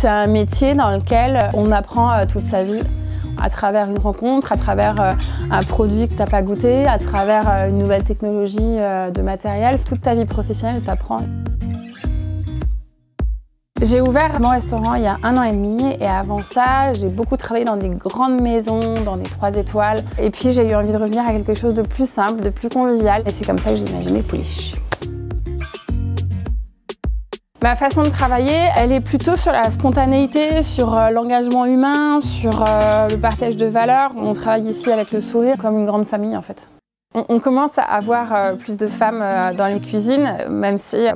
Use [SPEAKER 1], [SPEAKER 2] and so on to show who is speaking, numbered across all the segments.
[SPEAKER 1] C'est un métier dans lequel on apprend toute sa vie, à travers une rencontre, à travers un produit que tu n'as pas goûté, à travers une nouvelle technologie de matériel. Toute ta vie professionnelle, tu apprends. J'ai ouvert mon restaurant il y a 1 an et demi et avant ça, j'ai beaucoup travaillé dans des grandes maisons, dans des 3 étoiles. Et puis j'ai eu envie de revenir à quelque chose de plus simple, de plus convivial. Et c'est comme ça que j'ai imaginé Pouliche. Ma façon de travailler, elle est plutôt sur la spontanéité, sur l'engagement humain, sur le partage de valeurs. On travaille ici avec le sourire, comme une grande famille en fait. On commence à avoir plus de femmes dans les cuisines, même si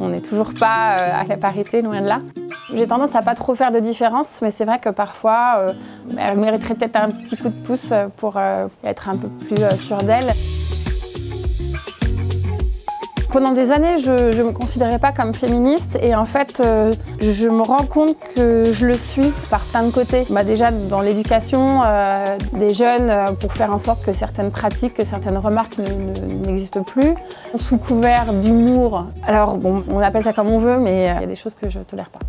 [SPEAKER 1] on n'est toujours pas à la parité, loin de là. J'ai tendance à pas trop faire de différence, mais c'est vrai que parfois, elle mériterait peut-être un petit coup de pouce pour être un peu plus sûre d'elle. Pendant des années, je ne me considérais pas comme féministe et en fait, je me rends compte que je le suis par plein de côtés. Déjà dans l'éducation des jeunes pour faire en sorte que certaines pratiques, que certaines remarques n'existent plus. Sous couvert d'humour, alors bon, on appelle ça comme on veut, mais il y a des choses que je ne tolère pas.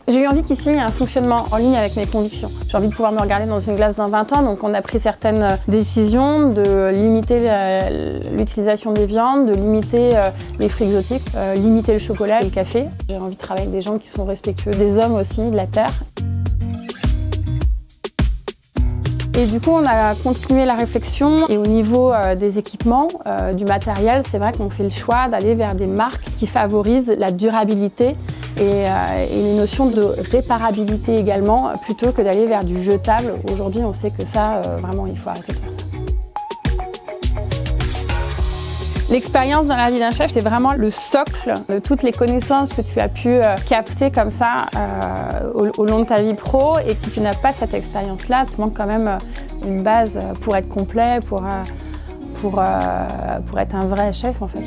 [SPEAKER 1] J'ai eu envie qu'ici, il y ait un fonctionnement en ligne avec mes convictions. J'ai envie de pouvoir me regarder dans une glace dans 20 ans, donc on a pris certaines décisions de limiter l'utilisation des viandes, de limiter les fruits exotiques, limiter le chocolat et le café. J'ai envie de travailler avec des gens qui sont respectueux des hommes aussi, de la terre. Et du coup, on a continué la réflexion et au niveau des équipements, du matériel, c'est vrai qu'on fait le choix d'aller vers des marques qui favorisent la durabilité et les notions de réparabilité également, plutôt que d'aller vers du jetable. Aujourd'hui, on sait que ça, vraiment, il faut arrêter de faire ça. L'expérience dans la vie d'un chef, c'est vraiment le socle de toutes les connaissances que tu as pu capter comme ça au long de ta vie pro. Et si tu n'as pas cette expérience-là, il te manque quand même une base pour être complet, pour être un vrai chef en fait.